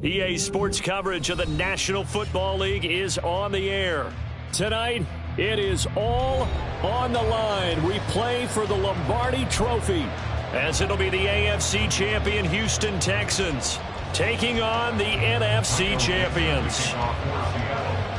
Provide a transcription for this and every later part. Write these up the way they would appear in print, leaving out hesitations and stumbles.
EA Sports coverage of the National Football League is on the air. Tonight, it is all on the line. We play for the Lombardi Trophy, as it'll be the AFC champion Houston Texans taking on the NFC champions.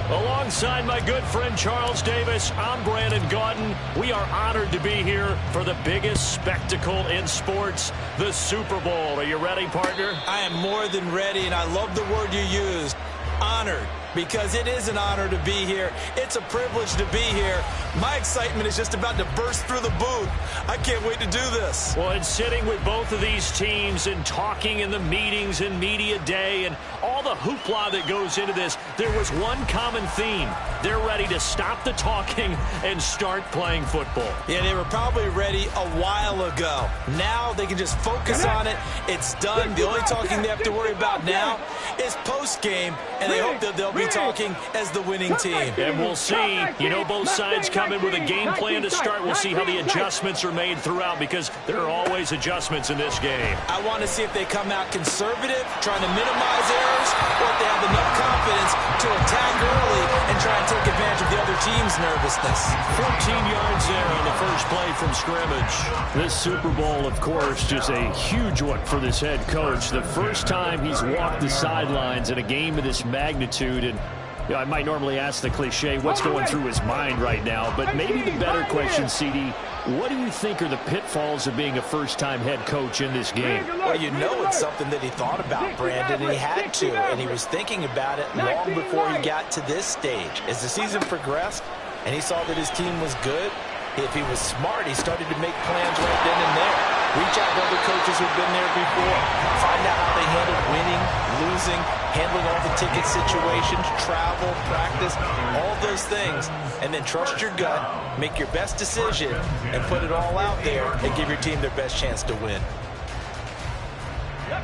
Alongside my good friend Charles Davis, I'm Brandon Gaudin. We are honored to be here for the biggest spectacle in sports, the Super Bowl. Are you ready, partner? I am more than ready, and I love the word you used, honored, because it is an honor to be here. It's a privilege to be here. My excitement is just about to burst through the booth. I can't wait to do this. Well, and sitting with both of these teams and talking in the meetings and media day and all the hoopla that goes into this, there was one common theme. They're ready to stop the talking and start playing football. Yeah, they were probably ready a while ago. Now they can just focus on it. It's done. The only talking they have to worry about now is post-game, and they hope that they'll be talking as the winning team. And we'll see. You know, both sides come in with a game plan to start. We'll see how the adjustments are made throughout, because there are always adjustments in this game. I want to see if they come out conservative, trying to minimize errors, or if they have enough confidence to attack early and try and take advantage of the other team's nervousness. 14 yards there on the first play from scrimmage. This Super Bowl, of course, just a huge one for this head coach. The first time he's walked the sidelines in a game of this magnitude. And you know, I might normally ask the cliche, what's going through his mind right now? But maybe the better question, CD, what do you think are the pitfalls of being a first-time head coach in this game? Well, you know it's something that he thought about, Brandon, and he had to, and he was thinking about it long before he got to this stage. As the season progressed and he saw that his team was good, if he was smart, he started to make plans right then and there. Reach out to other coaches who've been there before. Find out how they handled winning, losing, handling all the ticket situations, travel, practice, all those things. And then trust your gut, make your best decision, and put it all out there and give your team their best chance to win.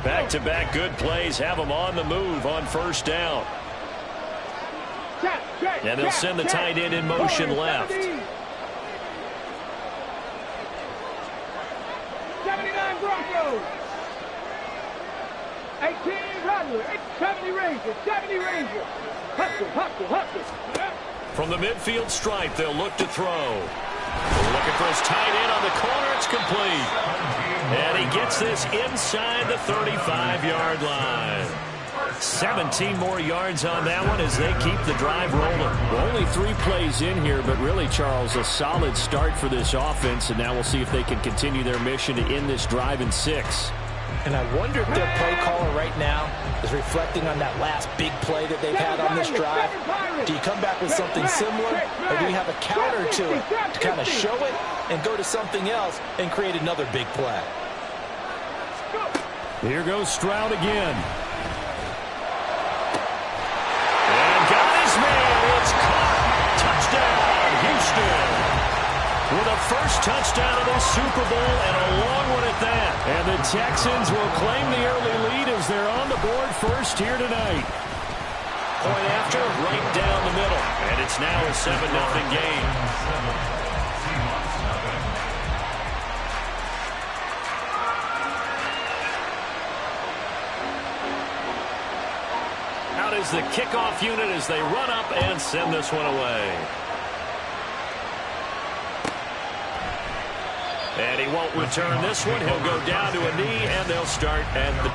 Back-to-back good plays have them on the move on first down. And they'll send the tight end in motion left. 79 Broncos. 18 Rattler. 70 Rangers. 70 Rangers. Hustle. From the midfield stripe, they'll look to throw. Looking for his tight end on the corner. It's complete. And he gets this inside the 35-yard line. 17 more yards on that one as they keep the drive rolling. Well, only 3 plays in here, but really, Charles, a solid start for this offense, and now we'll see if they can continue their mission to end this drive in 6. And I wonder if their play caller right now is reflecting on that last big play that they've had on this drive. Do you come back with something similar, or do you have a counter to it to kind of show it and go to something else and create another big play? Here goes Stroud again. It's caught. Touchdown, Houston. With a first touchdown of this Super Bowl, and a long one at that. And the Texans will claim the early lead as they're on the board first here tonight. Point after, right down the middle. And it's now a 7-0 game. Out is the kickoff unit as they run up and send this one away. And he won't return this one. He'll go down to a knee, and they'll start at the...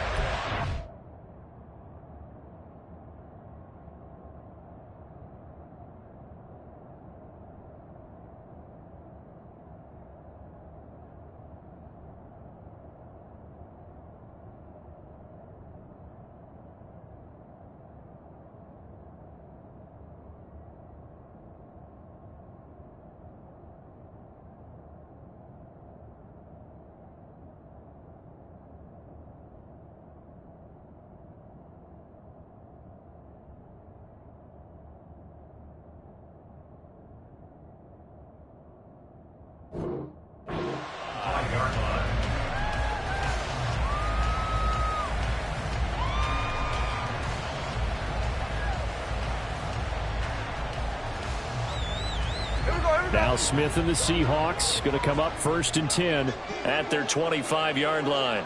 Now Smith and the Seahawks going to come up 1st and 10 at their 25-yard line.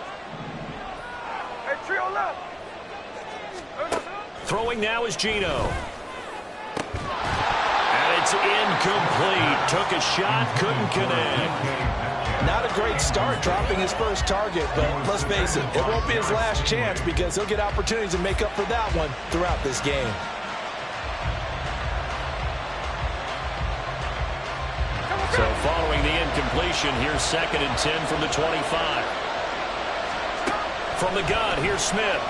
Throwing now is Geno. And it's incomplete. Took a shot, couldn't connect. Not a great start dropping his first target, but let's face it, it won't be his last chance because he'll get opportunities to make up for that one throughout this game. So following the incompletion, here's 2nd and 10 from the 25. From the gun, here's Smith.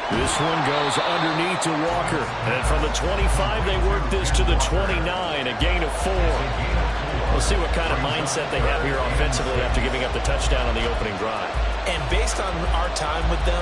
This one goes underneath to Walker. And from the 25, they work this to the 29, a gain of 4. We'll see what kind of mindset they have here offensively after giving up the touchdown on the opening drive. And based on our time with them,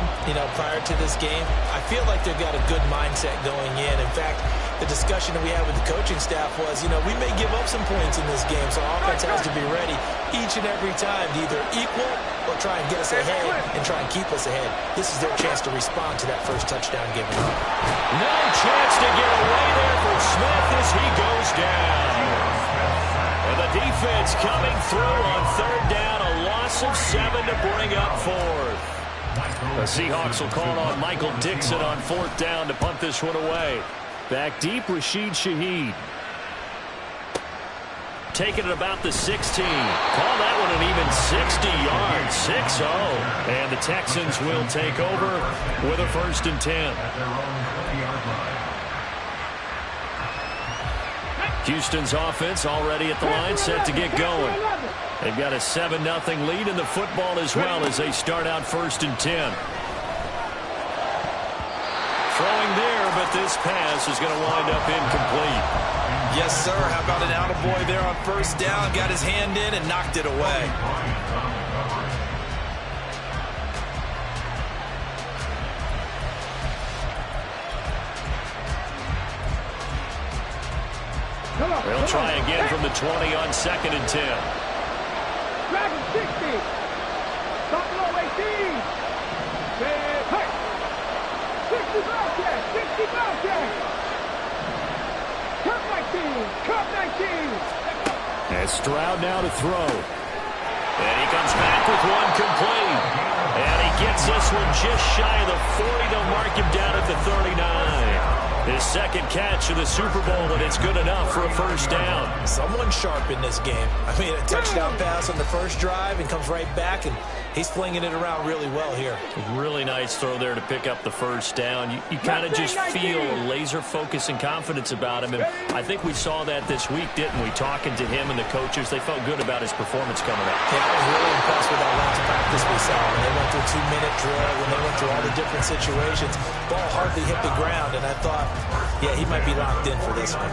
prior to this game, I feel like they've got a good mindset going in. In fact, the discussion that we had with the coaching staff was, we may give up some points in this game, so our offense has to be ready each and every time to either equal or try and get us ahead and try and keep us ahead. This is their chance to respond to that first touchdown given up. No chance to get away there for Smith as he goes down. And the defense coming through on 3rd down, a loss of 7 to bring up 4th. The Seahawks will call on Michael Dixon on 4th down to punt this one away. Back deep, Rashid Shaheed. Taking it about the 16. Call that one an even 60 yards, 6-0. And the Texans will take over with a 1st and 10. Houston's offense already at the line, set to get going. They've got a 7-0 lead in the football as well as they start out 1st and 10. Throwing there, but this pass is going to wind up incomplete. Yes, sir. How about an attaboy there on 1st down? Got his hand in and knocked it away. They'll try again from the 20 on 2nd and 10. Dragon 60. Buffalo 18. Hey. 65 check. 65 check. Cup 19. Cup 19. And Stroud now to throw. And he comes back with one complete. And he gets this one just shy of the 40. They'll mark him down at the 39. His 2nd catch of the Super Bowl, and it's good enough for a 1st down. Someone sharp in this game. I mean, a touchdown pass on the first drive and comes right back, and he's flinging it around really well here. Really nice throw there to pick up the 1st down. You kind of just feel laser focus and confidence about him, and I think we saw that this week, didn't we? Talking to him and the coaches, they felt good about his performance coming up. Yeah, I was really impressed with that last practice we saw. When they went through a 2-minute drill, when they went through all the different situations, ball hardly hit the ground, and I thought, yeah, he might be locked in for this one.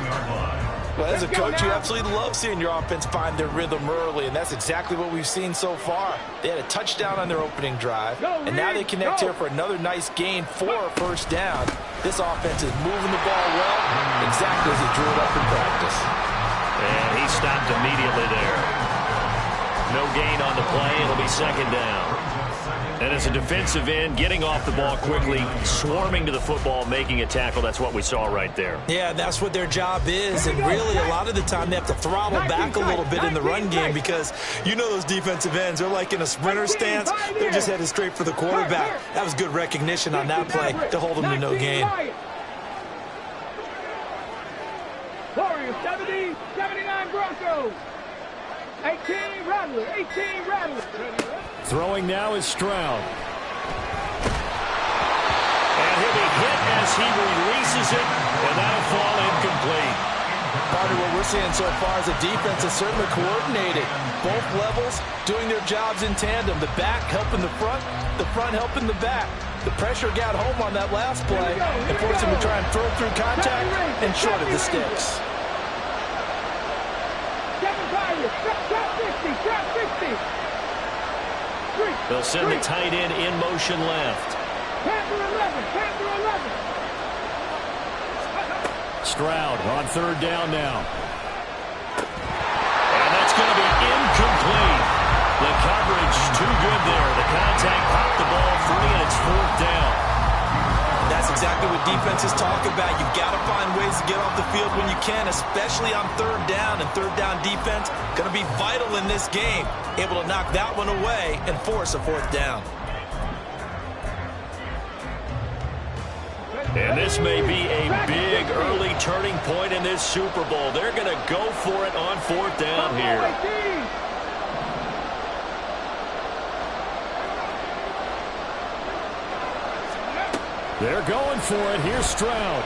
Well, as a coach, you absolutely love seeing your offense find their rhythm early, and that's exactly what we've seen so far. They had a touchdown on their opening drive, and now they connect here for another nice gain for a 1st down. This offense is moving the ball well, exactly as he drew it up in practice. And he stopped immediately there. No gain on the play. It'll be 2nd down. And as a defensive end, getting off the ball quickly, swarming to the football, making a tackle, that's what we saw right there. Yeah, that's what their job is, and really a lot of the time they have to throttle back a little bit in the run game because those defensive ends, they're like in a sprinter stance. They're just headed straight for the quarterback. That was good recognition on that play to hold them to no gain. Warriors 70, 79 Broncos. 18 Rattler, 18 Rattler. Throwing now is Stroud. And he'll be hit as he releases it, and that'll fall incomplete. Partner, what we're seeing so far is the defense is certainly coordinated. Both levels doing their jobs in tandem. The back helping the front helping the back. The pressure got home on that last play and forced him to try and throw through contact and short of the sticks. They'll send the tight end in motion left. Panther 11. Stroud on 3rd down now. And that's going to be incomplete. The coverage too good there. The contact popped the ball free, and it's 4th down. And that's exactly what defenses talk about. You've got to find ways ways to get off the field when you can, especially on third down. And third down defense going to be vital in this game. Able to knock that one away and force a fourth down. And this may be a big early turning point in this Super Bowl. They're going to go for it on fourth down here. They're going for it. Here's Stroud.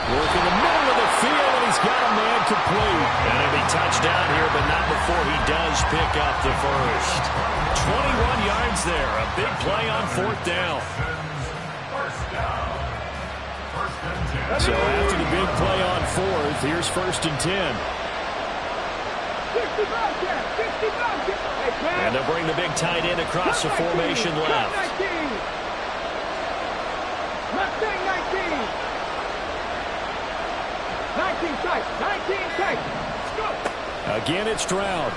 Working the middle of the field, and he's got a man complete. And it'll be touchdown here, but not before he does pick up the first. 21 yards there. A big play on fourth down. So after the big play on fourth, here's 1st and 10. And they'll bring the big tight end across the formation left. 19 tight. Again, it's Stroud.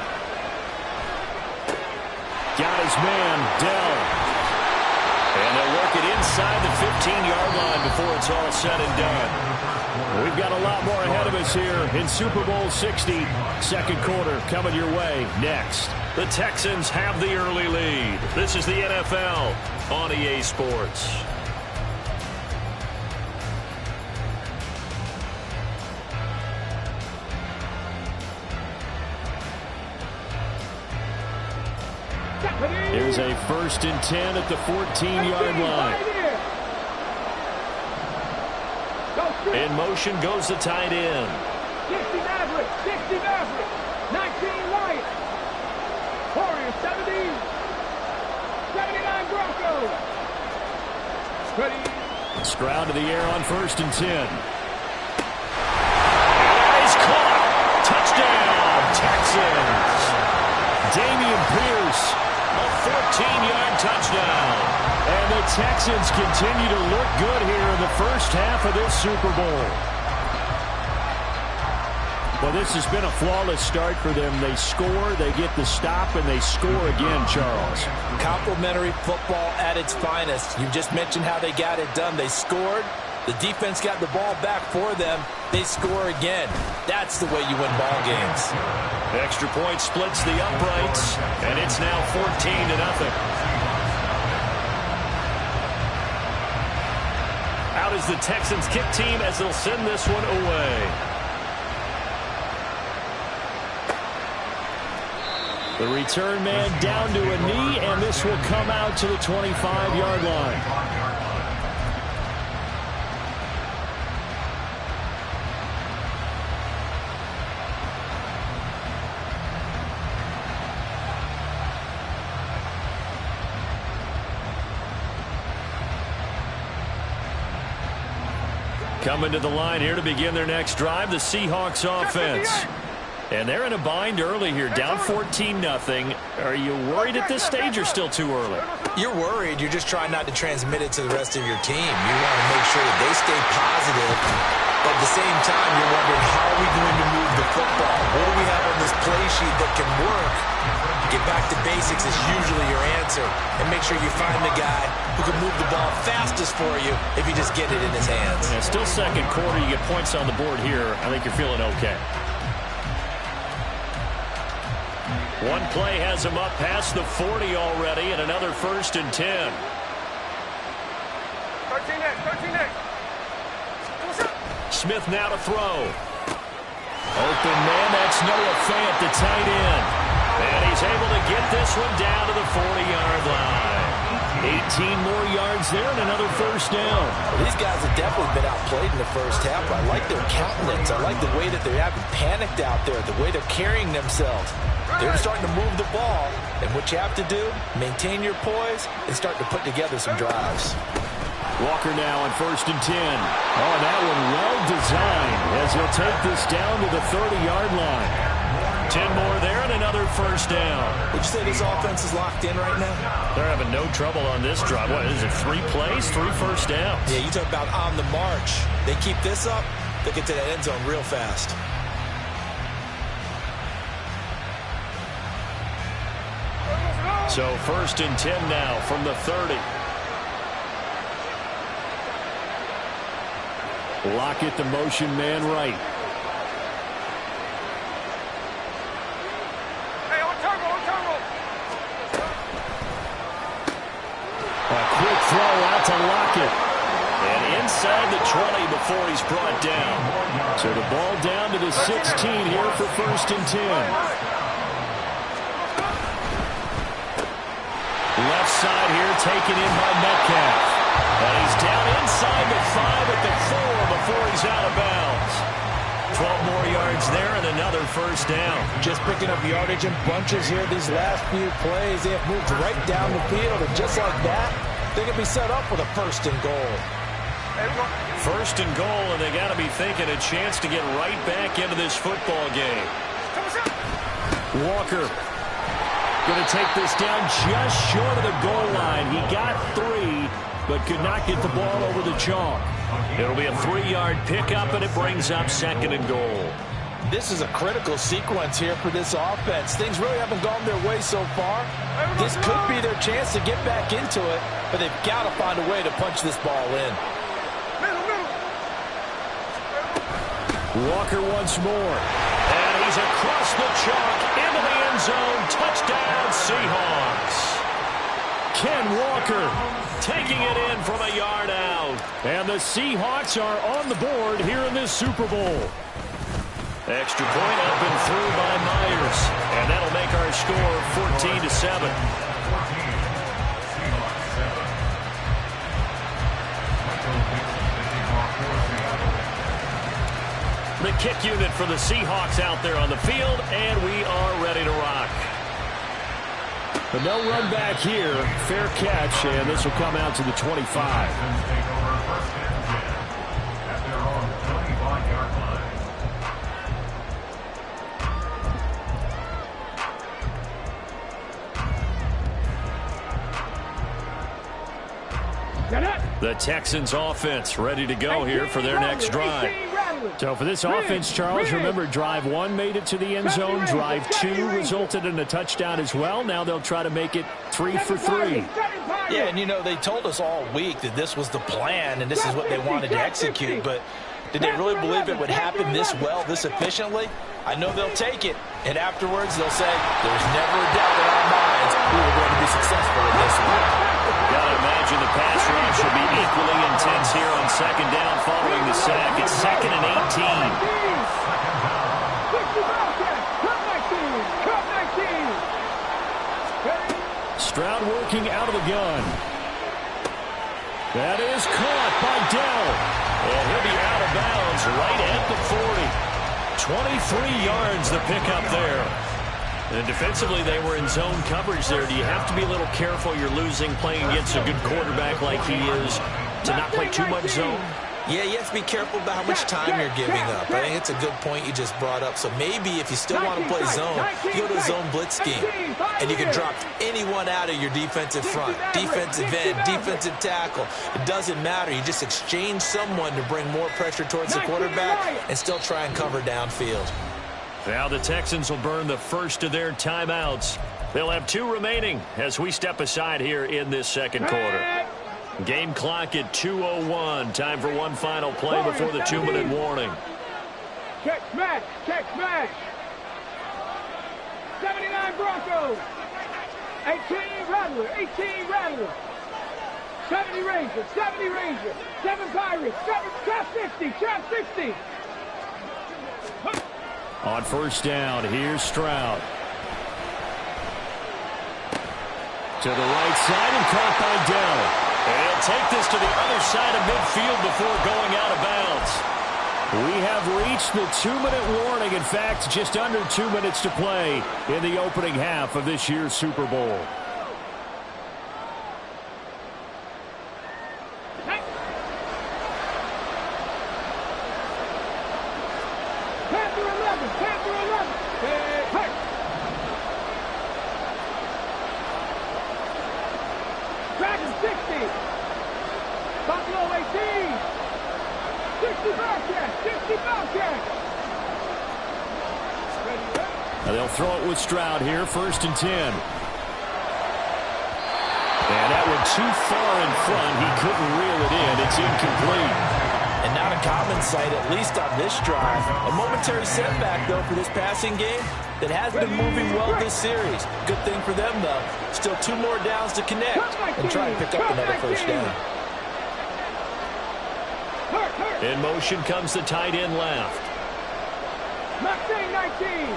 Got his man, Dell. And they'll work it inside the 15-yard line before it's all said and done. We've got a lot more ahead of us here in Super Bowl 60. Second quarter coming your way next. The Texans have the early lead. This is the NFL on EA Sports. Here's a 1st and 10 at the 14-yard line. In motion goes the tight end. 60 Maverick, 19 Lions. Warriors 70, 79 Broncos. Ready. Stroud to the air on 1st and 10. And he's caught. Touchdown, Texans. Dameon Pierce. A 14-yard touchdown. And the Texans continue to look good here in the first half of this Super Bowl. Well, this has been a flawless start for them. They score, they get the stop, and they score again, Charles. Complimentary football at its finest. You just mentioned how they got it done. They scored. The defense got the ball back for them. They score again. That's the way you win ball games. Extra point splits the uprights, and it's now 14-0. Out is the Texans kick team as they'll send this one away. The return man down to a knee, and this will come out to the 25-yard line. Coming to the line here to begin their next drive, the Seahawks offense. And they're in a bind early here, down 14-0. Are you worried at this stage or still too early? You're worried. You're just trying not to transmit it to the rest of your team. You want to make sure that they stay positive. But at the same time, you're wondering, how are we going to move the football? What do we have on this play sheet that can work? Get back to basics is usually your answer. And make sure you find the guy who can move the ball fastest for you if you just get it in his hands. Yeah, still second quarter. You get points on the board here. I think you're feeling okay. One play has him up past the 40 already, and another 1st and 10. 13-8. Smith now to throw. Open man, that's Noah Fant, the tight end. And he's able to get this one down to the 40-yard line. 18 more yards there and another 1st down. Well, these guys have definitely been outplayed in the first half. I like their countenance. I like the way that they haven't panicked out there, the way they're carrying themselves. They're starting to move the ball. And what you have to do, maintain your poise and start to put together some drives. Walker now on 1st and 10. Oh, that one well designed as he'll take this down to the 30-yard line. 10 more there and another 1st down. Would you say this offense is locked in right now? They're having no trouble on this drive. What is it, 3 plays, 3 1st downs? Yeah, you talk about on the march. They keep this up, they get to that end zone real fast. So 1st and 10 now from the 30. Lockett, the motion man right. Hey, on turbo, on turbo. A quick throw out to Lockett. And inside the 20 before he's brought down. So the ball down to the 16 here for 1st and 10. Left side here taken in by Metcalf. And he's down inside the 5 at the 4 before he's out of bounds. 12 more yards there and another 1st down. Just picking up yardage in bunches here these last few plays. They have moved right down the field, and just like that, they can be set up with a 1st and goal. 1st and goal, and they got to be thinking a chance to get right back into this football game. Walker going to take this down just short of the goal line. He got 3, but could not get the ball over the chalk. It'll be a 3-yard pickup, and it brings up 2nd and goal. This is a critical sequence here for this offense. Things really haven't gone their way so far. This could be their chance to get back into it, but they've got to find a way to punch this ball in. Walker once more. And he's across the chalk into the end zone. Touchdown, Seahawks. Ken Walker taking it in from a yard out. And the Seahawks are on the board here in this Super Bowl. Extra point up and through by Myers. And that'll make our score 14-7. The kick unit for the Seahawks out there on the field, and we are ready to rock. But no run back here. Fair catch, and this will come out to the 25. The Texans offense ready to go here for their next drive. So for this offense, Charles, remember drive 1 made it to the end zone. Drive 2 resulted in a touchdown as well. Now they'll try to make it 3 for 3. Yeah, and you know, they told us all week that this was the plan and this is what they wanted to execute, but did they really believe it would happen this well, this efficiently? I know they'll take it, and afterwards they'll say, there's never a doubt in our minds we were going to be successful in this one. Gotta imagine the pass rush will be equally intense here on 2nd down following the sack. It's 2nd and 18. Stroud working out of the gun. That is caught by Dell. And he'll be out of bounds right at the 40. 23 yards the pickup there. And defensively, they were in zone coverage there. Do you have to be a little careful? You're losing playing against a good quarterback like he is to not play too much zone? Yeah, you have to be careful about how much time you're giving up. I think it's a good point you just brought up. So maybe if you still want to play zone, you go to a zone blitz scheme. And you can drop anyone out of your defensive front. Defensive end, defensive tackle. It doesn't matter. You just exchange someone to bring more pressure towards the quarterback and still try and cover downfield. Now the Texans will burn the first of their timeouts. They'll have 2 remaining as we step aside here in this 2nd quarter. Game clock at 2:01. Time for one final play before the 2-minute warning. Check smash, check smash. 79 Broncos. 18 Rattler, 18 Rattler. 70 Rangers, 70 Rangers. 7 Pirates, 7 Trap 60, Trap 60. On 1st down, here's Stroud. To the right side and caught by Dell. And he'll take this to the other side of midfield before going out of bounds. We have reached the 2-minute warning. In fact, just under 2 minutes to play in the opening half of this year's Super Bowl. Now they'll throw it with Stroud here, 1st and 10. And that one too far in front. He couldn't reel it in. It's incomplete. And not a common sight, at least on this drive. A momentary setback, though, for this passing game that has been moving well this series. Good thing for them, though. Still 2 more downs to connect and try and pick up another first down. In motion comes the tight end left. 19.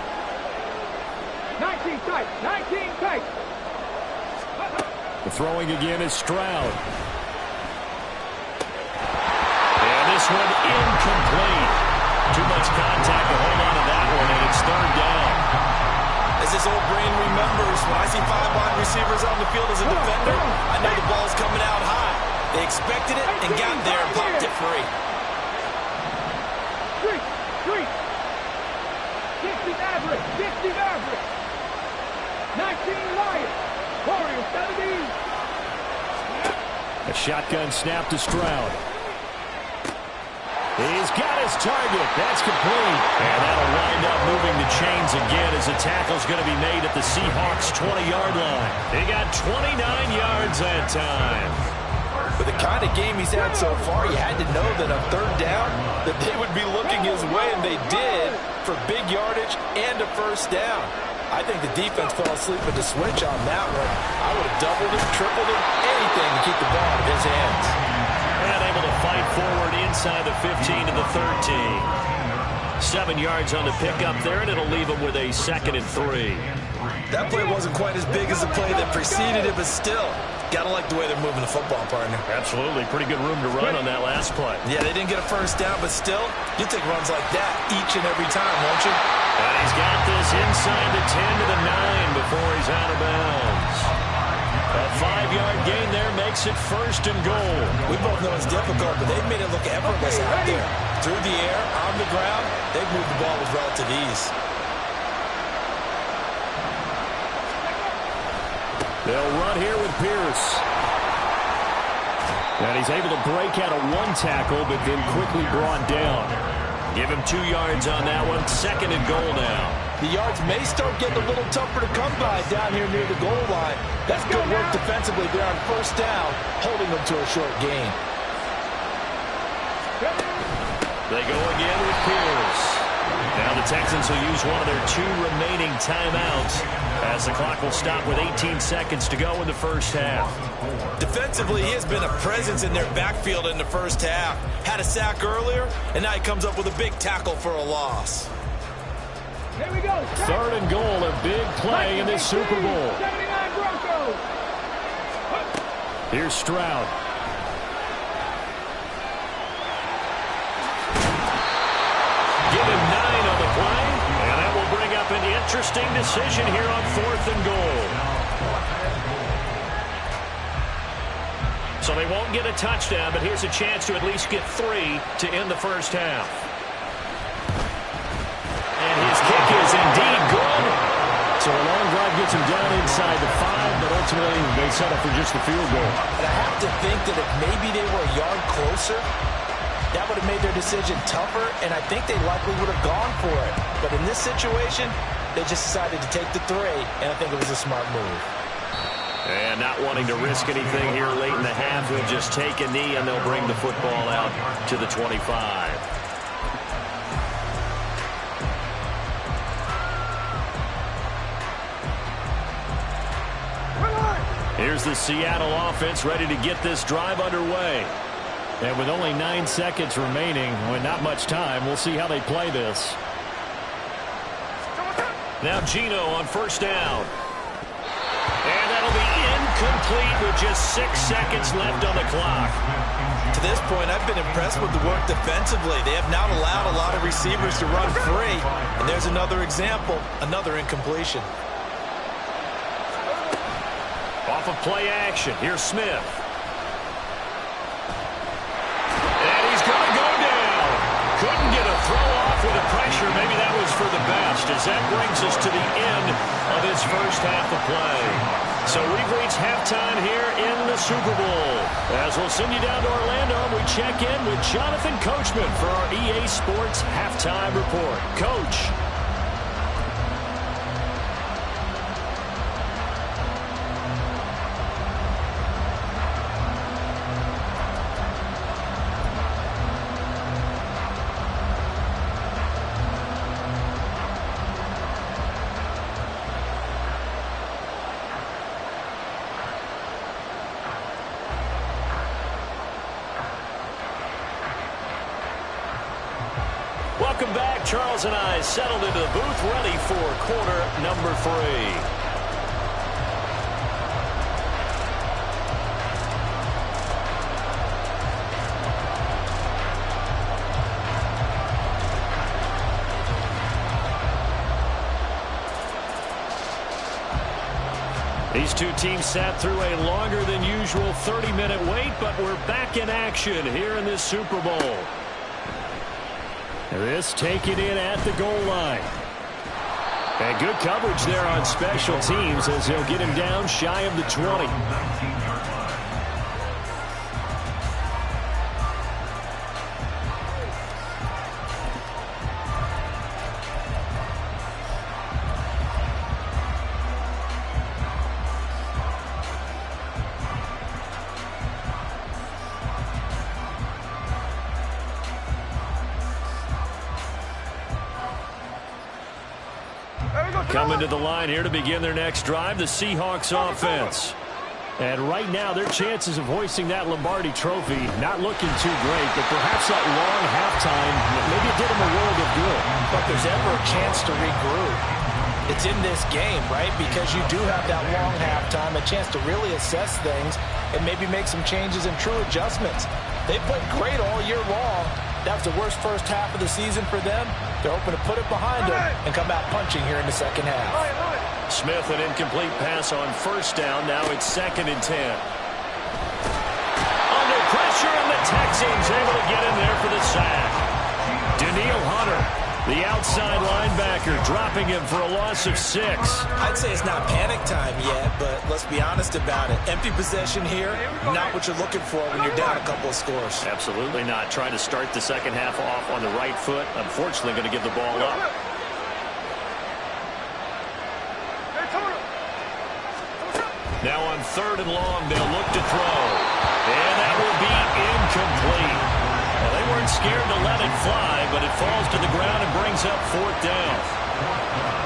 19 tight. 19 tight. The throwing again is Stroud. And this one incomplete. Too much contact to hold on to that one, and it's 3rd down. As this old brain remembers, when I see 5 wide receivers on the field as a defender, I know the ball's coming out high. They expected it and got there and popped it free. 60 average. 60 average. 19 Lions. Warriors 17. A shotgun snap to Stroud. He's got his target. That's complete. And that'll wind up moving the chains again as the tackle's going to be made at the Seahawks' 20-yard line. He got 29 yards that time. With the kind of game he's had so far, you had to know that on 3rd down that they would be looking his way, and they did, for big yardage and a first down. I think the defense fell asleep at the switch on that one. I would have doubled him, tripled him, anything to keep the ball out of his hands. And able to fight forward inside the 15 to the 13. 7 yards on the pickup there, and it'll leave him with a 2nd and 3. That play wasn't quite as big as the play that preceded it, but still, gotta like the way they're moving the football, partner. Absolutely. Pretty good room to run on that last play. Yeah, they didn't get a first down, but still, you take runs like that each and every time, won't you? And he's got this inside the 10 to the 9 before he's out of bounds. A 5-yard gain there makes it 1st and goal. We both know it's difficult, but they've made it look effortless out there. Through the air, on the ground, they've moved the ball with relative ease. They'll run here with Pierce. And he's able to break out of 1 tackle, but then quickly brought down. Give him 2 yards on that one. 2nd and goal now. The yards may start getting a little tougher to come by down here near the goal line. That's good work defensively there on 1st down, holding them to a short gain. They go again with Pierce. Now the Texans will use one of their 2 remaining timeouts as the clock will stop with 18 seconds to go in the first half. Defensively, he has been a presence in their backfield in the first half. Had a sack earlier, and now he comes up with a big tackle for a loss. Here we go. 3rd and goal, a big play in this Super Bowl. 79 Broncos. Here's Stroud. Give him 9 on the play, and that will bring up an interesting decision here on 4th and goal. So they won't get a touchdown, but here's a chance to at least get 3 to end the first half. And his kick is indeed good. So a long drive gets him down inside the 5, but ultimately they settle for just the field goal. And I have to think that if maybe they were a yard closer, that would have made their decision tougher, and I think they likely would have gone for it. But in this situation, they just decided to take the 3, and I think it was a smart move. And not wanting to risk anything here late in the half, he'll just take a knee, and they'll bring the football out to the 25. Here's the Seattle offense ready to get this drive underway. And with only 9 seconds remaining, with not much time, we'll see how they play this. Now Gino on 1st down. And that'll be incomplete with just 6 seconds left on the clock. To this point, I've been impressed with the work defensively. They have not allowed a lot of receivers to run free. And there's another example, another incompletion. Off of play action, here's Smith. Couldn't get a throw off with the pressure. Maybe that was for the best, as that brings us to the end of this first half of play. So we've reached halftime here in the Super Bowl. As we'll send you down to Orlando, we check in with Jonathan Coachman for our EA Sports Halftime Report. Coach. Welcome back. Charles and I settled into the booth, ready for quarter number 3. These two teams sat through a longer than usual 30-minute wait, but we're back in action here in this Super Bowl. This taken in at the goal line. And good coverage there on special teams as he'll get him down shy of the 20. Coming to the line here to begin their next drive, the Seahawks offense. And right now, their chances of hoisting that Lombardi trophy not looking too great, but perhaps that long halftime, maybe it did them a world of good. But there's ever a chance to regroup. It's in this game, right? Because you do have that long halftime, a chance to really assess things and maybe make some changes and true adjustments. They played great all year long. That was the worst first half of the season for them. They're hoping to put it behind them and come out punching here in the second half. Smith, an incomplete pass on first down. Now it's 2nd and 10. Under pressure, and the Texans able to get in there for the sack. Danielle Hunter, the outside linebacker, dropping him for a loss of 6. I'd say it's not panic time yet, but let's be honest about it. Empty possession here, not what you're looking for when you're down a couple of scores. Absolutely not. Trying to start the second half off on the right foot. Unfortunately, going to give the ball up. Now on 3rd and long, they'll look to throw. And that will be incomplete. Well, they weren't scared to let it fly, but it falls to the ground and brings up 4th down.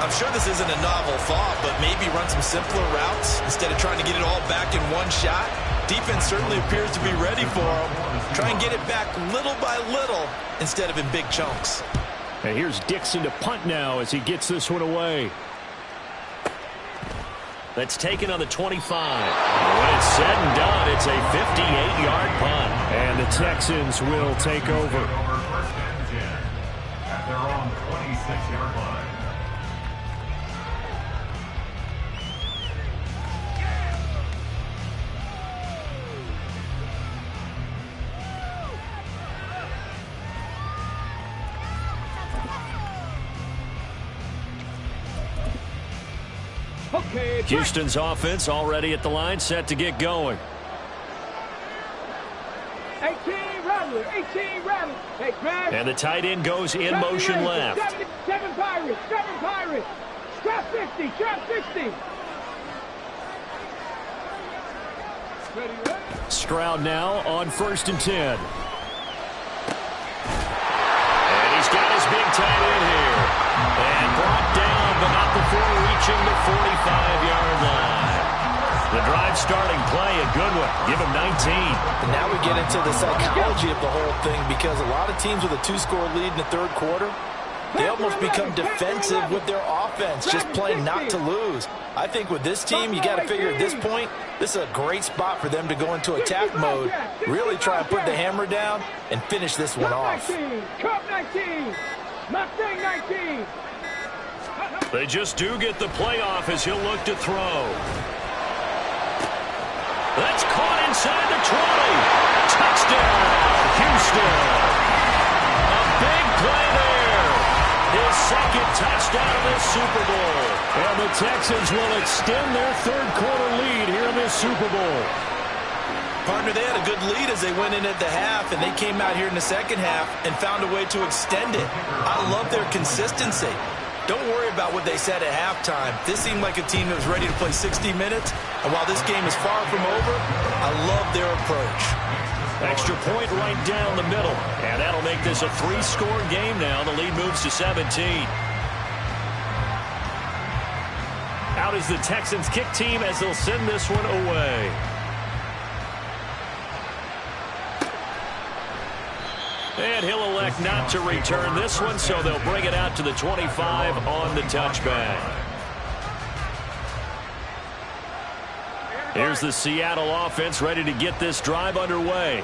I'm sure this isn't a novel thought, but maybe run some simpler routes instead of trying to get it all back in one shot. Defense certainly appears to be ready for them. Try and get it back little by little instead of in big chunks. And here's Dixon to punt now as he gets this one away. That's taken on the 25. When it's said and done, it's a 58-yard punt. And the Texans will take over. First and 10 at their own 26-yard line. Okay, Houston's offense already at the line, set to get going. 18 Rattler, 18 Rattler. Hey, Greg. And the tight end goes in motion left. 7 Pirates, 7 Pirates. Trap 50, trap 60. Stroud now on 1st and 10. And he's got his big tight end here. And brought down, but not before reaching the 45-yard line. The drive starting play, a good one. Give him 19. And now we get into the psychology of the whole thing, because a lot of teams with a 2-score lead in the 3rd quarter, they almost become defensive with their offense, just playing not to lose. I think with this team, you got to figure at this point, this is a great spot for them to go into attack mode, really try and put the hammer down and finish this one off. 19, Cup 19, Mustang 19. They just do get the playoff as he'll look to throw. That's caught inside the 20. Touchdown, Houston. A big play there. His 2nd touchdown of this Super Bowl. And the Texans will extend their 3rd quarter lead here in this Super Bowl. Partner, they had a good lead as they went in at the half, and they came out here in the second half and found a way to extend it. I love their consistency. Don't worry about what they said at halftime. This seemed like a team that was ready to play 60 minutes, and while this game is far from over, I love their approach. Extra point right down the middle, and that'll make this a 3-score game now. The lead moves to 17. Out is the Texans kick team as they'll send this one away. And he'll elect not to return this one, so they'll bring it out to the 25 on the touchback. Here's the Seattle offense ready to get this drive underway.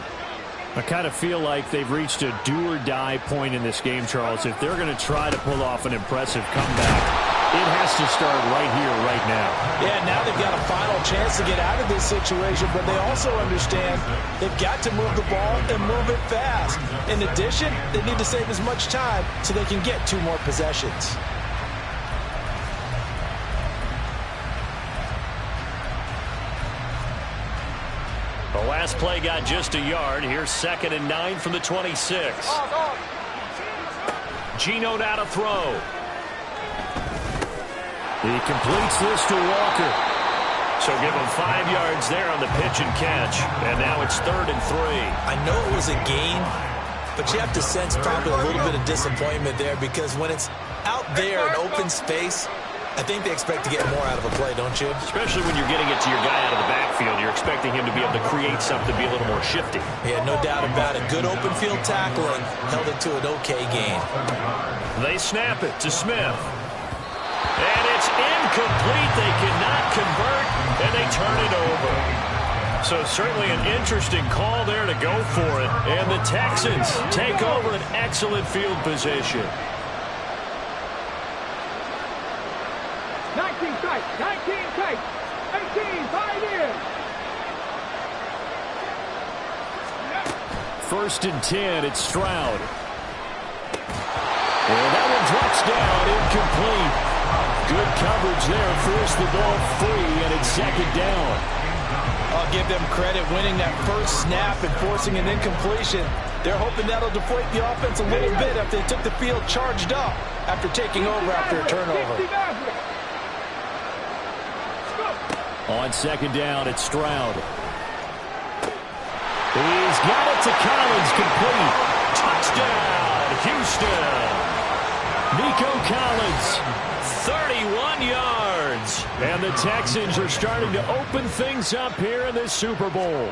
I kind of feel like they've reached a do-or-die point in this game, Charles. If they're going to try to pull off an impressive comeback, it has to start right here, right now. Yeah, now they've got a final chance to get out of this situation, but they also understand they've got to move the ball and move it fast. In addition, they need to save as much time so they can get 2 more possessions. The last play got just a yard. Here's 2nd and 9 from the 26. Geno now to throw. He completes this to Walker. So give him 5 yards there on the pitch and catch. And now it's 3rd and 3. I know it was a gain, but you have to sense probably a little bit of disappointment there because when it's out there in open space, I think they expect to get more out of a play, don't you? Especially when you're getting it to your guy out of the backfield. You're expecting him to be able to create something, be a little more shifty. Yeah, no doubt about it. Good open field tackling held it to an okay gain. They snap it to Smith. And it's incomplete. They cannot convert, and they turn it over. So certainly an interesting call there to go for it. And the Texans take over an excellent field position. 19 tight, 19 tight, 18, 5 in. 1st and 10, it's Stroud. And that one drops down, incomplete. Good coverage there, forced the ball free, and it's 2nd down. I'll give them credit winning that first snap and forcing an incompletion. They're hoping that'll deflate the offense a little bit if they took the field charged up after taking over after a turnover. On 2nd down, it's Stroud. He's got it to Collins, complete. Touchdown, Houston. Nico Collins. 31 yards. And the Texans are starting to open things up here in this Super Bowl.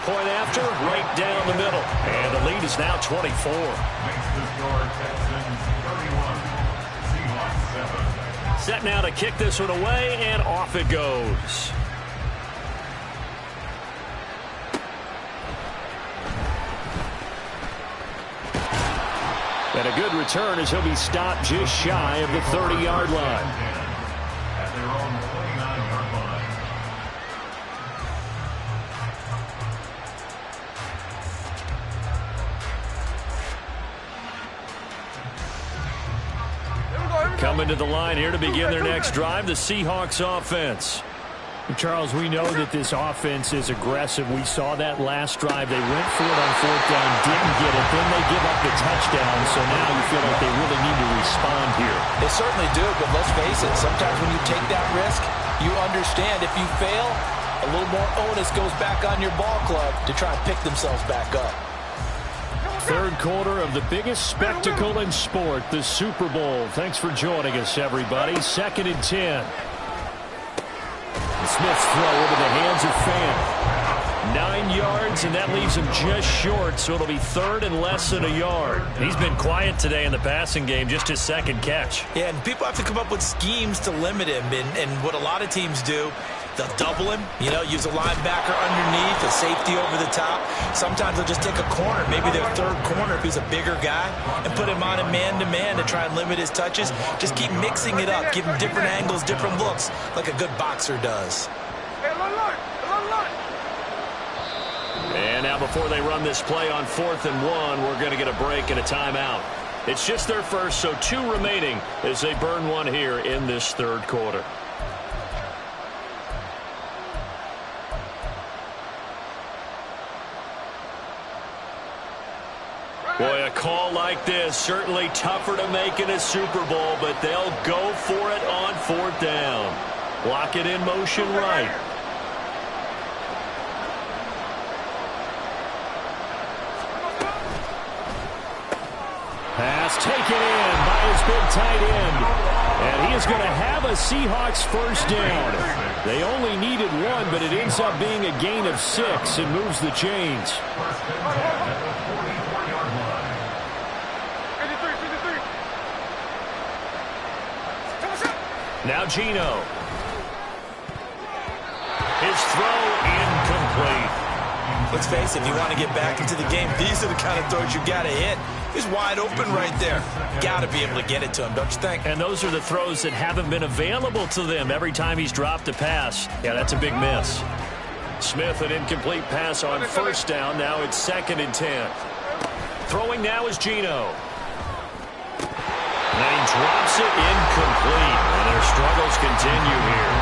Point after, right down the middle. And the lead is now 24. Makes the score Texans 31, Seahawks 7. Set now to kick this one away, and off it goes. And a good return as he'll be stopped just shy of the 30-yard line. At their own 29-yard line. Coming to the line here to begin their next drive, the Seahawks offense. Charles, we know that this offense is aggressive. We saw that last drive. They went for it on 4th down, didn't get it. Then they give up the touchdown, so now you feel like they really need to respond here. They certainly do, but let's face it, sometimes when you take that risk, you understand if you fail, a little more onus goes back on your ball club to try and pick themselves back up. 3rd quarter of the biggest spectacle in sport, the Super Bowl. Thanks for joining us, everybody. 2nd and 10. Smith's throw into the hands of Fan. 9 yards, and that leaves him just short, so it'll be 3rd and less than a yard. He's been quiet today in the passing game, just his 2nd catch. Yeah, and people have to come up with schemes to limit him, and what a lot of teams do, they'll double him, use a linebacker underneath, a safety over the top. Sometimes they'll just take a corner, maybe their 3rd corner if he's a bigger guy, and put him on a man-to-man to try and limit his touches. Just keep mixing it up, give him different angles, different looks, like a good boxer does. And now before they run this play on 4th and 1, we're going to get a break and a timeout. It's just their first, so 2 remaining as they burn one here in this 3rd quarter. Boy, a call like this, certainly tougher to make in a Super Bowl, but they'll go for it on 4th down. Block it in motion right. Pass taken in by his big tight end. And he is going to have a Seahawks first down. They only needed one, but it ends up being a gain of 6 and moves the chains. Now Geno. His throw incomplete. Let's face it, if you want to get back into the game, these are the kind of throws you got to hit. He's wide open right there. Got to be able to get it to him, don't you think? And those are the throws that haven't been available to them every time he's dropped a pass. Yeah, that's a big miss. Smith, an incomplete pass on first down. Now it's 2nd and 10. Throwing now is Geno. And he drops it incomplete. And their struggles continue here.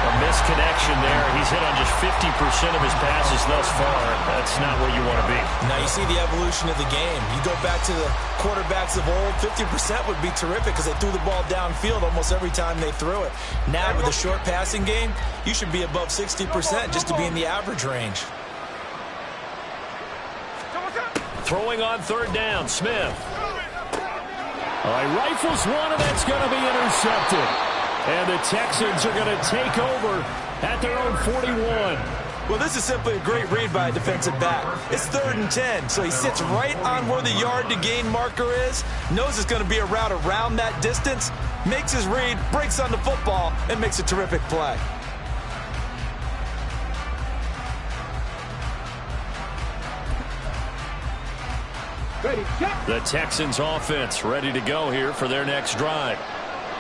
A misconnection there. He's hit on just 50% of his passes thus far. That's not where you want to be. Now you see the evolution of the game. You go back to the quarterbacks of old, 50% would be terrific because they threw the ball downfield almost every time they threw it. Now with the short passing game, you should be above 60% just to be in the average range. Throwing on 3rd down, Smith. All right, rifles one, and that's going to be intercepted. And the Texans are going to take over at their own 41. Well, this is simply a great read by a defensive back. It's 3rd and 10, so he sits right on where the yard-to-gain marker is, knows it's going to be a route around that distance, makes his read, breaks on the football, and makes a terrific play. The Texans offense ready to go here for their next drive.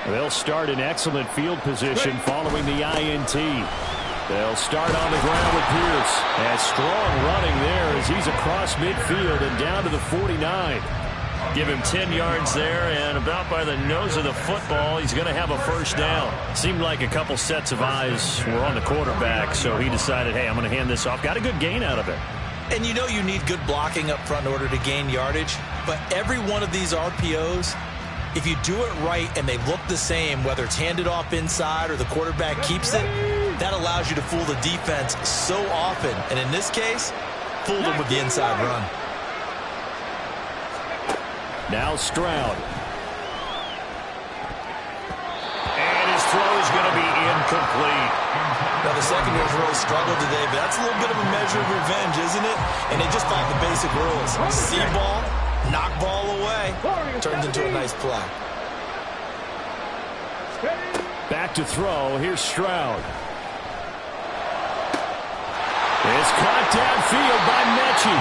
They'll start in excellent field position following the INT. They'll start on the ground with Pierce. And strong running there as he's across midfield and down to the 49. Give him 10 yards there, and about by the nose of the football, he's going to have a first down. Seemed like a couple sets of eyes were on the quarterback, so he decided, hey, I'm going to hand this off. Got a good gain out of it. And you know you need good blocking up front in order to gain yardage, but every one of these RPOs, if you do it right and they look the same, whether it's handed off inside or the quarterback keeps it, that allows you to fool the defense so often. And in this case, fooled them with the inside run. Now Stroud. And his throw is going to be incomplete. Now, the secondary's really struggled today, but that's a little bit of a measure of revenge, isn't it? And they just followed the basic rules. See ball, knock ball away. Turns into a nice play. Back to throw. Here's Stroud. It's caught downfield by Mechie.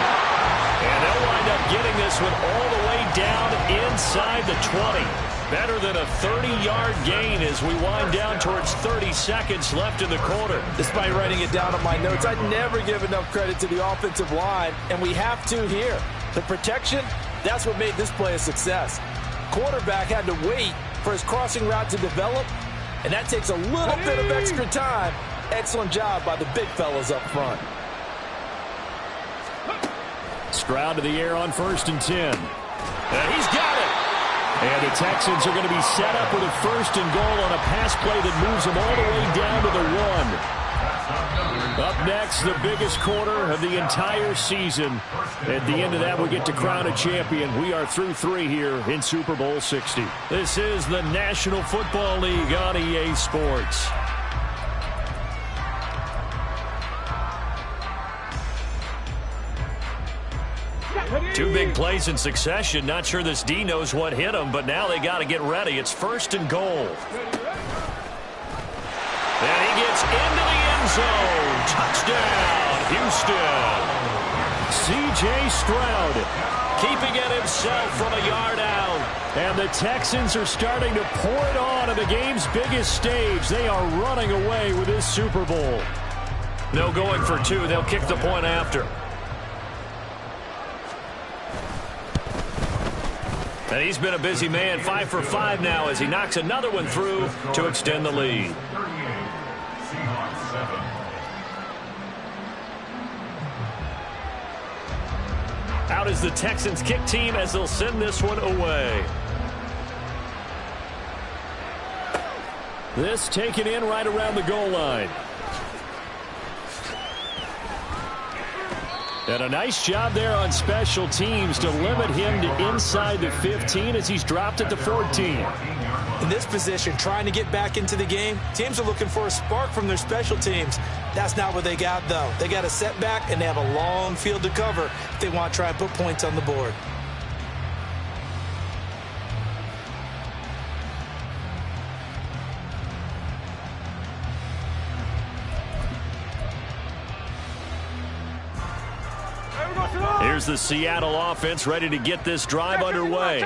And they'll wind up getting this one all the way down inside the 20. Better than a 30-yard gain as we wind down towards 30 seconds left in the quarter. Despite writing it down on my notes, I'd never give enough credit to the offensive line, and we have to here. The protection, that's what made this play a success. Quarterback had to wait for his crossing route to develop, and that takes a little bit of extra time. Excellent job by the big fellas up front. Stroud to the air on 1st and 10. And he's got it. And the Texans are going to be set up with a 1st and goal on a pass play that moves them all the way down to the 1. Up next, the biggest quarter of the entire season. At the end of that, we get to crown a champion. We are through 3 here in Super Bowl 60. This is the National Football League on EA Sports. Two big plays in succession. Not sure this D knows what hit him, but now they got to get ready. It's 1st and goal. And he gets into the end zone. Touchdown, Houston. C.J. Stroud keeping it himself from a yard out. And the Texans are starting to pour it on the game's biggest stage. They are running away with this Super Bowl. No going for 2. They'll kick the point after. And he's been a busy man, 5 for 5 now as he knocks another one through to extend the lead. Out is the Texans kick team as they'll send this one away. This taken in right around the goal line. And a nice job there on special teams to limit him to inside the 15 as he's dropped at the 14. In this position, trying to get back into the game, teams are looking for a spark from their special teams. That's not what they got, though. They got a setback, and they have a long field to cover if they want to try and put points on the board. Here's the Seattle offense ready to get this drive underway.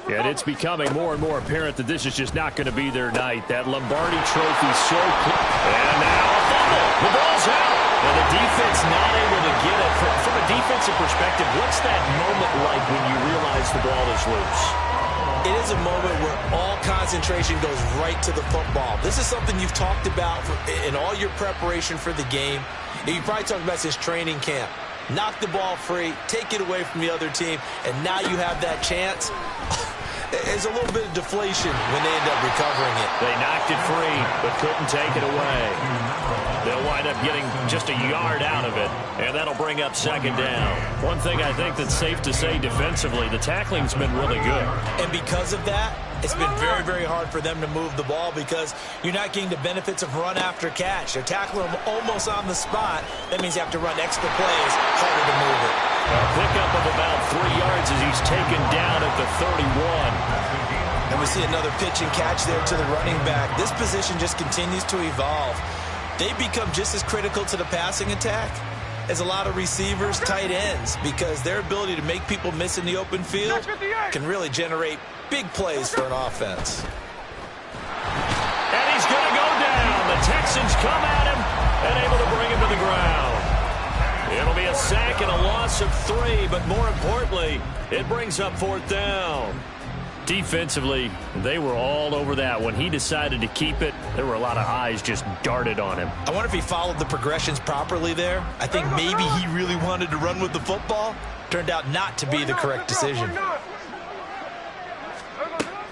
And it's becoming more and more apparent that this is just not going to be their night. That Lombardi trophy so close. And now a fumble. The ball's out. And the defense not able to get it. From a defensive perspective, what's that moment like when you realize the ball is loose? It is a moment where all concentration goes right to the football. This is something you've talked about in all your preparation for the game. You probably talked about since training camp. Knock the ball free, take it away from the other team, and now you have that chance. There's a little bit of deflation when they end up recovering it. They knocked it free, but couldn't take it away. They'll wind up getting just a yard out of it, and that'll bring up second down. One thing I think that's safe to say defensively, the tackling's been really good. And because of that, it's been very, very hard for them to move the ball because you're not getting the benefits of run after catch. They're tackling them almost on the spot. That means you have to run extra plays, harder to move it. A pickup of about 3 yards as he's taken down at the 31. And we see another pitch and catch there to the running back. This position just continues to evolve. They become just as critical to the passing attack as a lot of receivers, tight ends, because their ability to make people miss in the open field can really generate big plays for an offense. And he's going to go down. The Texans come at him and able to bring him to the ground. It'll be a sack and a loss of 3, but more importantly, it brings up fourth down. Defensively, they were all over that. When he decided to keep it, there were a lot of eyes just darted on him. I wonder if he followed the progressions properly there. I think maybe he really wanted to run with the football. Turned out not to be the correct decision.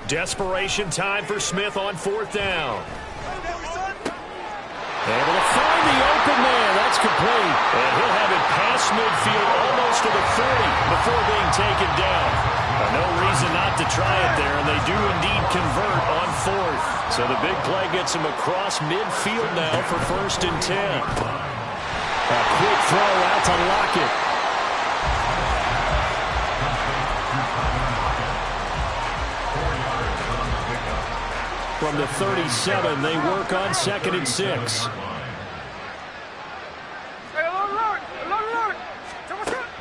Desperation time for Smith on fourth down. Able to find the open man. That's complete. And he'll have it past midfield almost to the 40 before being taken down. No reason not to try it there, and they do indeed convert on fourth. So the big play gets him across midfield now for 1st and 10. A quick throw out to Lockett. From the 37, they work on 2nd and 6.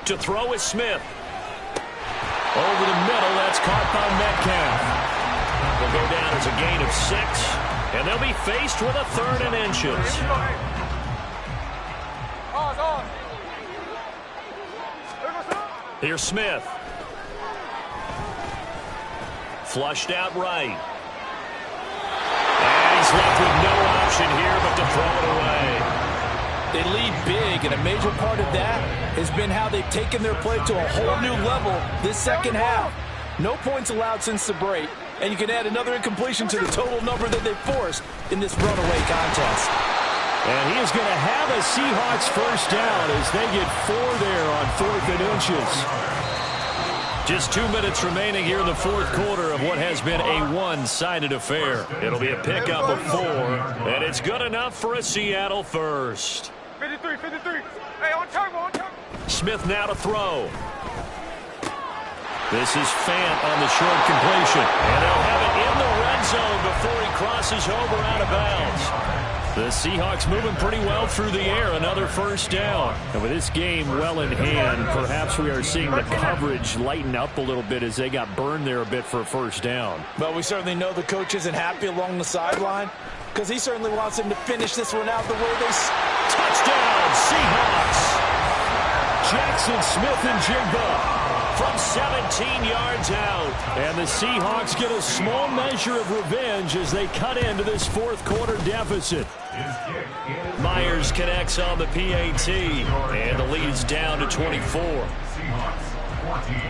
To throw is Smith. Over the middle, that's caught by Metcalf. Will go down as a gain of 6, and they'll be faced with a 3rd and inches. Here's Smith. Flushed out right. And he's left with no option here but to throw it away. They lead big, and a major part of that has been how they've taken their play to a whole new level this second half. No points allowed since the break, and you can add another incompletion to the total number that they've forced in this runaway contest. And he is going to have a Seahawks first down as they get 4 there on 4th and inches. Just 2 minutes remaining here in the fourth quarter of what has been a one-sided affair. It'll be a pickup of 4, and it's good enough for a Seattle first. 53. Hey, on time. Smith now to throw. This is Fant on the short completion. And they'll have it in the red zone before he crosses over out of bounds. The Seahawks moving pretty well through the air. Another first down. And with this game well in hand, perhaps we are seeing the coverage lighten up a little bit as they got burned there a bit for a first down. But we certainly know the coach isn't happy along the sideline because he certainly wants him to finish this one out the way they... Touchdown, Seahawks! Jackson Smith and Jigba from 17 yards out. And the Seahawks get a small measure of revenge as they cut into this fourth quarter deficit. Myers connects on the PAT, and the lead's down to 24. Seahawks 14.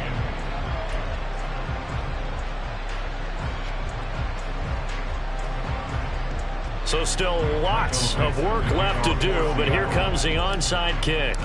So still lots of work left to do, but here comes the onside kick.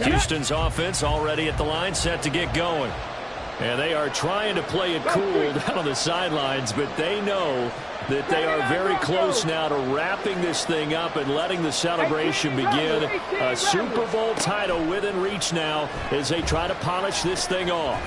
Houston's offense already at the line, set to get going. And they are trying to play it cool down on the sidelines, but they know that they are very close now to wrapping this thing up and letting the celebration begin. A Super Bowl title within reach now as they try to polish this thing off.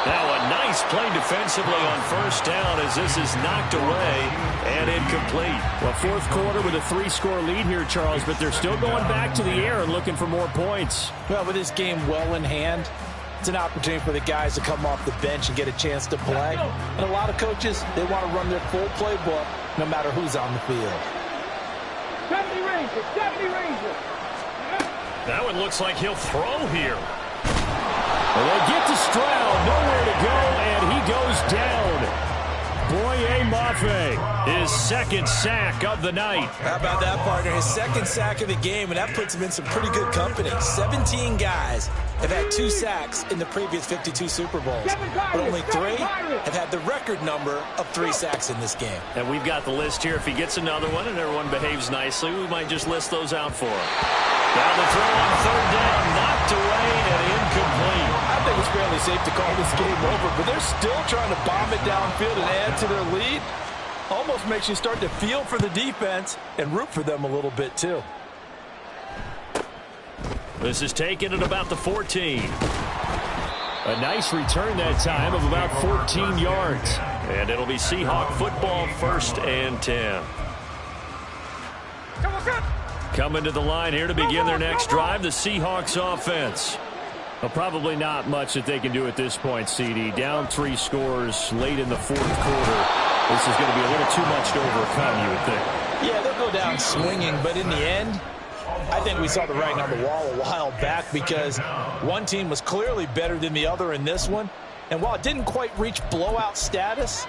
Now a nice play defensively on first down as this is knocked away and incomplete. Well, fourth quarter with a 3-score lead here, Charles, but they're still going back to the air and looking for more points. Well, with this game well in hand, it's an opportunity for the guys to come off the bench and get a chance to play. And a lot of coaches, they want to run their full playbook no matter who's on the field. 70 Rangers, 70 Rangers. That one looks like he'll throw here. Well, they get to Stroud, nowhere to go, and he goes down. Boye Mafe, his second sack of the night. How about that, partner? His second sack of the game, and that puts him in some pretty good company. 17 guys have had 2 sacks in the previous 52 Super Bowls, but only 3 have had the record number of 3 sacks in this game. And we've got the list here. If he gets another one and everyone behaves nicely, we might just list those out for him. Down the throw on third down, knocked away and incomplete. I think it's fairly safe to call this game over, but they're still trying to bomb it downfield and add to their lead. Almost makes you start to feel for the defense and root for them a little bit too. This is taken at about the 14. A nice return that time of about 14 yards. And it'll be Seahawk football, 1st and 10. Coming to the line here to begin their next drive, the Seahawks offense. Well, probably not much that they can do at this point, CD. Down 3 scores late in the fourth quarter. This is going to be a little too much to overcome, you would think. Yeah, they'll go down swinging, but in the end, I think we saw the writing on the wall a while back because one team was clearly better than the other in this one. And while it didn't quite reach blowout status,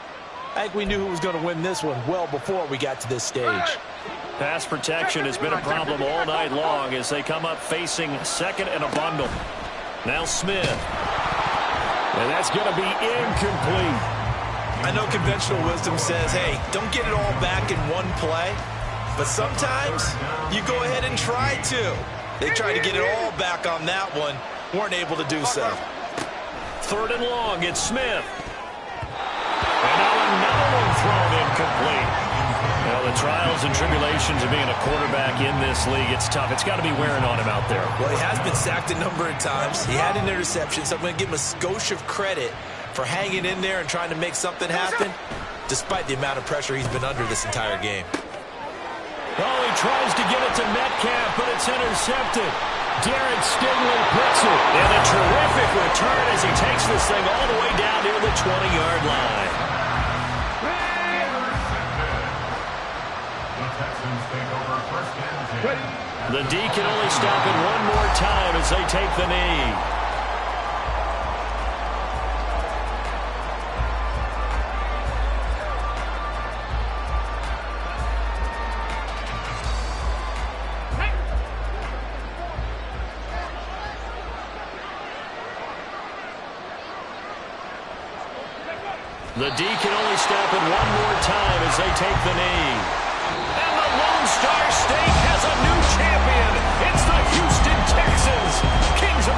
I think we knew who was going to win this one well before we got to this stage. Pass protection has been a problem all night long as they come up facing second and a bundle. Now Smith. And that's going to be incomplete. I know conventional wisdom says, hey, don't get it all back in one play. But sometimes you go ahead and try to. They tried to get it all back on that one. Weren't able to do so. Third and long, it's Smith. And now another one thrown incomplete. Well, the trials and tribulations of being a quarterback in this league, it's tough. It's got to be wearing on him out there. Well, he has been sacked a number of times. He had an interception, so I'm going to give him a skosh of credit for hanging in there and trying to make something happen, despite the amount of pressure he's been under this entire game. Oh, he tries to get it to Metcalf, but it's intercepted. Derek Stingley picks it. And a terrific return as he takes this thing all the way down near the 20-yard line. The D can only stop it one more time as they take the knee. The D can only stop it one more time as they take the knee.